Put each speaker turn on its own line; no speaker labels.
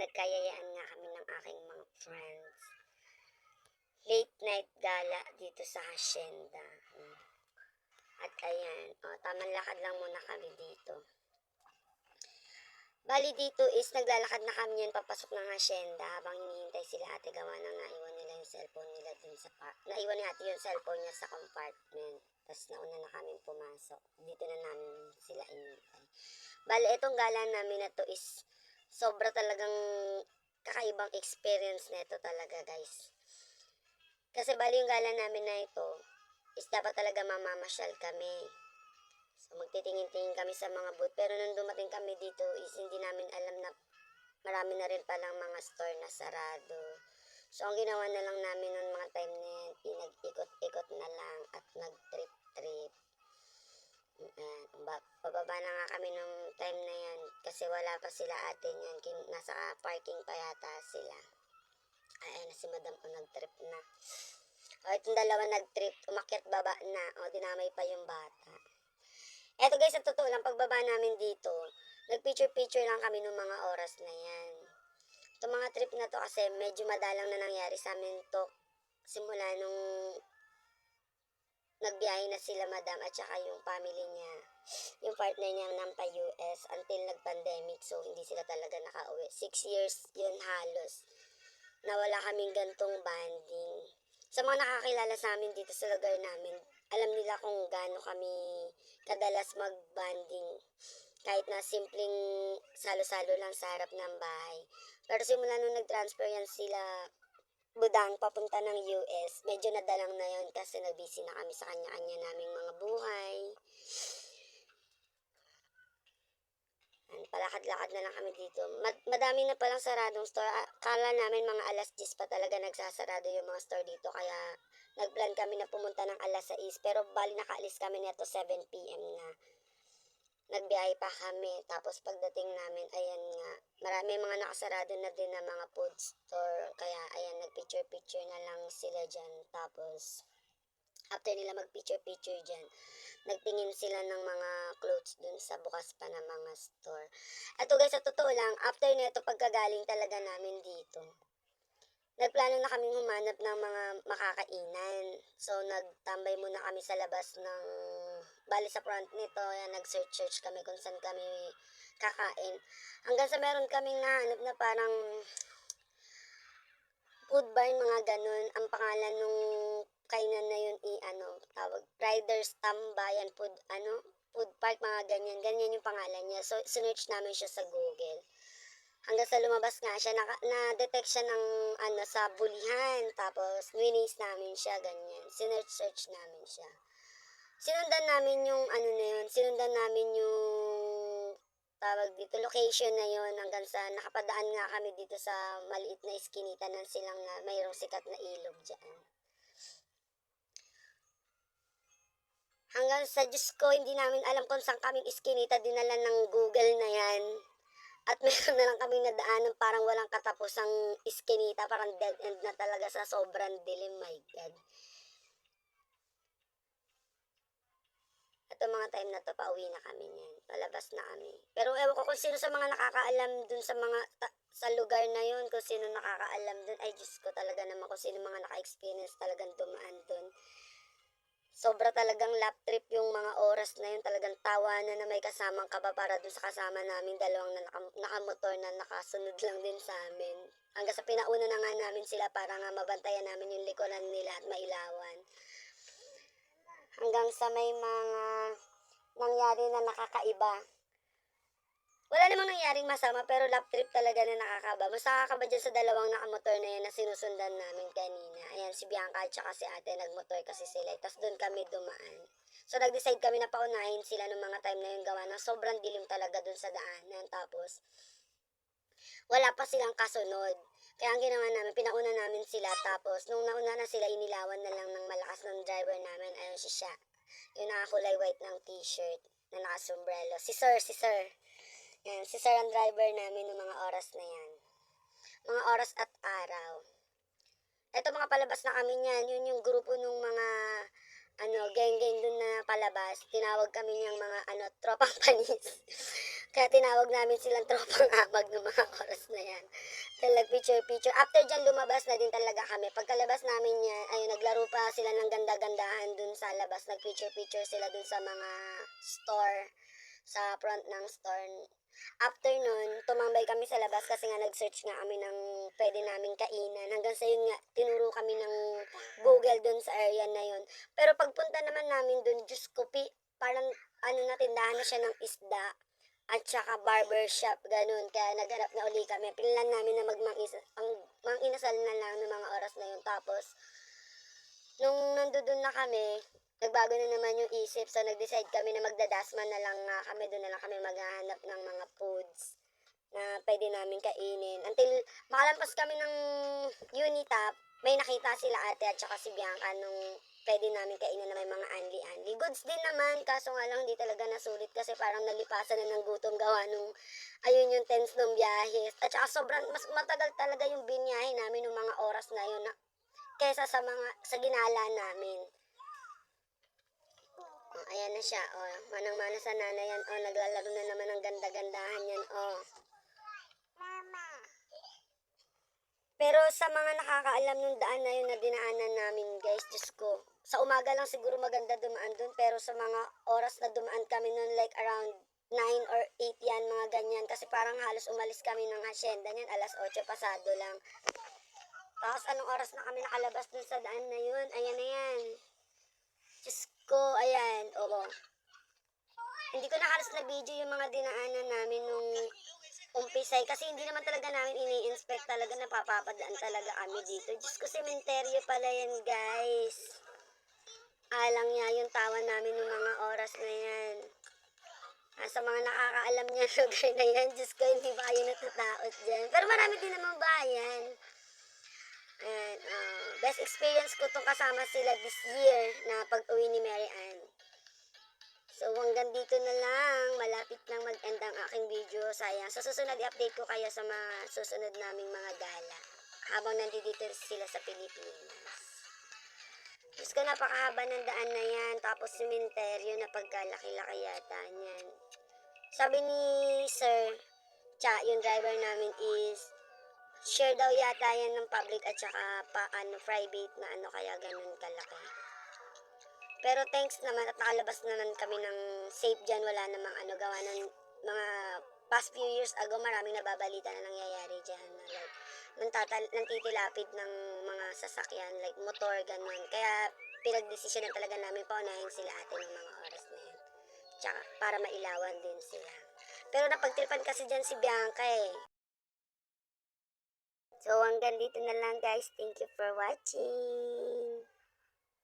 nagkayayaan nga kami ng aking mga friends. Late night gala dito sa hacienda. At ayan, tamang lakad lang muna kami dito. Bali dito is naglalakad na kami yan papasok ng hacienda habang hinihintay sila ate gawa na naiwan nila yung cellphone nila dun sa naiwan ni ate yung cellphone niya sa compartment. Tapos nauna na kami pumasok. Dito na namin sila inintay. Bali itong gala namin na to is sobra talagang kakaibang experience na ito talaga guys. Kasi bali yung gala namin na ito is dapat talaga mamamasyal kami. So magtitingin-tingin kami sa mga booth. Pero nung dumating kami dito is hindi namin alam na marami na rin palang mga store na sarado. So ang ginawa na lang namin nung mga time na yan, pinag-ikot-ikot na lang at nag-trip-trip. Pababa na nga kami nung time na yan kasi wala pa sila ate niyan. Nasa parking pa yata sila. Ayan na si madam o nag-trip na. O itong dalawa nag-trip, umakyat baba na. O dinamay pa yung bata. Eto guys, sa totoo lang, pagbaba namin dito, nag-picture-picture lang kami nung mga oras na yan. Itong mga trip na to kasi medyo madalang na nangyari sa amin to. Simula nung nagbiyahe na sila madam at saka yung family niya, yung partner niya nang pa-US until nag-pandemic. So, hindi sila talaga nakauwi. 6 years yun halos. Nawala kaming gantong banding. Sa mga nakakilala sa amin dito sa lugar namin, alam nila kung gaano kami kadalas mag-banding. Kahit na simpleng salo-salo lang sa harap ng bahay. Pero simula nung nag-transfer yan sila budang papunta ng US, medyo nadalang na yon kasi nag-busy na kami sa kanya-kanya naming mga buhay. Palakad-lakad na lang kami dito. Madami na palang saradong store. Kala namin mga alas 10 pa talaga nagsasarado yung mga store dito. Kaya nagplan kami na pumunta ng alas 6. Pero bali nakaalis kami neto 7 p.m. na. Nagbiyahe pa kami. Tapos pagdating namin, ayan nga. Marami mga nakasarado na din na mga food store. Kaya ayan, nagpicture-picture na lang sila dyan. Tapos after nila mag-picture-picture dyan, nagtingin sila ng mga clothes dun sa bukas pa ng mga store. Ato guys, sa totoo lang, after neto pagkagaling talaga namin dito, nagplano na kaming humanap ng mga makakainan. So, nagtambay muna kami sa labas ng, bali sa front nito, yan, nag-search kami kung saan kami kakain. Hanggang sa meron kaming nahanap na parang food bar, mga ganun. Ang pangalan nung kainan na yun tawag Riders Tambayan food park, mga ganyan yung pangalan niya. So sinearch namin siya sa Google hanggang sa lumabas nga siya, na-detect siya ng sa bulihan. Tapos winis namin siya, ganyan, sinearch namin siya, sinundan namin yung sinundan namin yung tawag dito, location na yon, hanggang sa nakapadaan nga kami dito sa maliit na iskinita ng silang na mayroong sikat na ilog dyan. Hanggang sa Diyos ko, hindi namin alam kung saan kaming iskinita dinala ng Google na yan. At meron na lang kaming nadaanan parang walang katapusang iskinita, parang dead end na talaga sa sobrang dilim, my God. At mga time na to, pauwi na kami niyan. Palabas na kami. Pero ewan ko kung sino sa mga nakakaalam dun sa mga sa lugar na yun, kung sino nakakaalam dun. Ay, Diyos ko talaga naman kung sino mga naka-experience talagang dumaan dun. Sobra talagang lap trip yung mga oras na yun. Talagang tawanan na may kasamang kaba para dun sa kasama namin. Dalawang na nakamotor na nakasunod lang din sa amin. Hanggang sa pinauna na nga namin sila para nga mabantayan namin yung likuran nila at mailawan. Hanggang sa may mga nangyari na nakakaiba. Wala namang nangyaring masama, pero lap trip talaga na nakakaba. Mas nakakaba dyan sa dalawang nakamotor na yan na sinusundan namin kanina. Ayan, si Bianca at saka si ate, nagmotor kasi sila. Tapos doon kami dumaan. So, nag-decide kami na paunahin sila nung mga time na yung gawa na sobrang dilim talaga doon sa daanan. Tapos, wala pa silang kasunod. Kaya ang ginawa namin, pinauna namin sila. Tapos, nung nauna na sila, inilawan na lang ng malakas ng driver namin. Ayun siya. Yung nakakulay white ng t-shirt na nakasombrero. Si sir. Yan, si sir ang driver namin ng mga oras na yan. Mga oras at araw. Eto, mga palabas na kami niyan. Yun yung grupo nung mga geng-geng dun na palabas, tinawag kami niyang mga tropang panis. Kaya tinawag namin silang tropang amag ng mga oras na yan. Kaya nag-picture-picture. After dyan, lumabas na din talaga kami. Pagkalabas namin yan, ayun, naglaro pa sila ng ganda-gandahan dun sa labas. Nag-picture-picture sila dun sa mga store, sa front ng store. After nun, tumambay kami sa labas kasi nga nag-search nga kami ng pwede naming kainan. Hanggang sa yun nga, tinuro kami ng Google dun sa area na yun. Pero pagpunta naman namin dun, Diyos ko, parang na tindahan na siya ng isda at saka barber shop, ganun. Kaya naghanap na uli kami. Pinilan namin na mang-inasal na lang ng mga oras na yun. Tapos, nung nandoon na kami, nagbago na naman yung isip. So, nag-decide kami na magdadasman na lang nga kami. Doon na lang kami maghahanap ng mga foods na pwede namin kainin. Until makalampas kami ng Unitap, may nakita sila ate at saka si Bianca nung pwede namin kainin na may mga anli-anli. Goods din naman, kaso nga lang hindi talaga nasulit kasi parang nalipasan na ng gutom gawa nung ayun yung tense ng biyahe. At saka sobrang mas matagal talaga yung binyahe namin nung mga oras na yun na kesa sa ginala namin. Oh, ayan na siya, oh. Manang-mana sa nanay yan, oh. Naglalaro na naman ng ganda-gandahan yan, oh. Pero sa mga nakakaalam ng daan na yun na dinaanan namin, guys, Diyos ko. Sa umaga lang siguro maganda dumaan dun, pero sa mga oras na dumaan kami nun, like around 9 or 8 yan, mga ganyan. Kasi parang halos umalis kami ng hacienda niyan, alas 8 pasado lang. Tapos anong oras na kami nakalabas dun sa daan na yun? Ayan na yan. Diyos ko, ayan, oo. Hindi ko na halos na video yung mga dinaanan namin nung umpisay kasi hindi naman talaga namin ini-inspect talaga, napapapadaan talaga kami dito. Diyos ko, sementeryo pala yan, guys. Alang niya yung tawa namin ng mga oras na yan. Sa mga nakakaalam niya lugar na yan, Diyos ko, hindi ba kayo natataot dyan? Pero marami din naman bayan. And, best experience ko itong kasama sila this year na pag-uwi ni Mary Ann. So, hanggang dito na lang. Malapit nang mag-end ang aking video. Sayang. Sa susunod, i-update ko kayo sa mga susunod naming mga gala. Habang nandito sila sa Pilipinas. Diyos ko, napakahaba ng daan na yan. Tapos, sementeryo na pagkalaki-laki yata niyan. Sabi ni Sir, yung driver namin is, share daw yata yan ng public at saka private na kaya ganun kalaki. Pero thanks naman at nakalabas naman kami ng safe dyan. Wala namang gawa ng mga past few years ago, maraming nababalita na nangyayari dyan. Like, nantitilapid ng mga sasakyan, like motor, ganun. Kaya pinagdesisyonan talaga namin paunahin sila ate ng mga oras na yun. Tsaka para mailawan din sila. Pero napagtripan kasi dyan si Bianca eh. So hanggang dito na lang guys. Thank you for watching.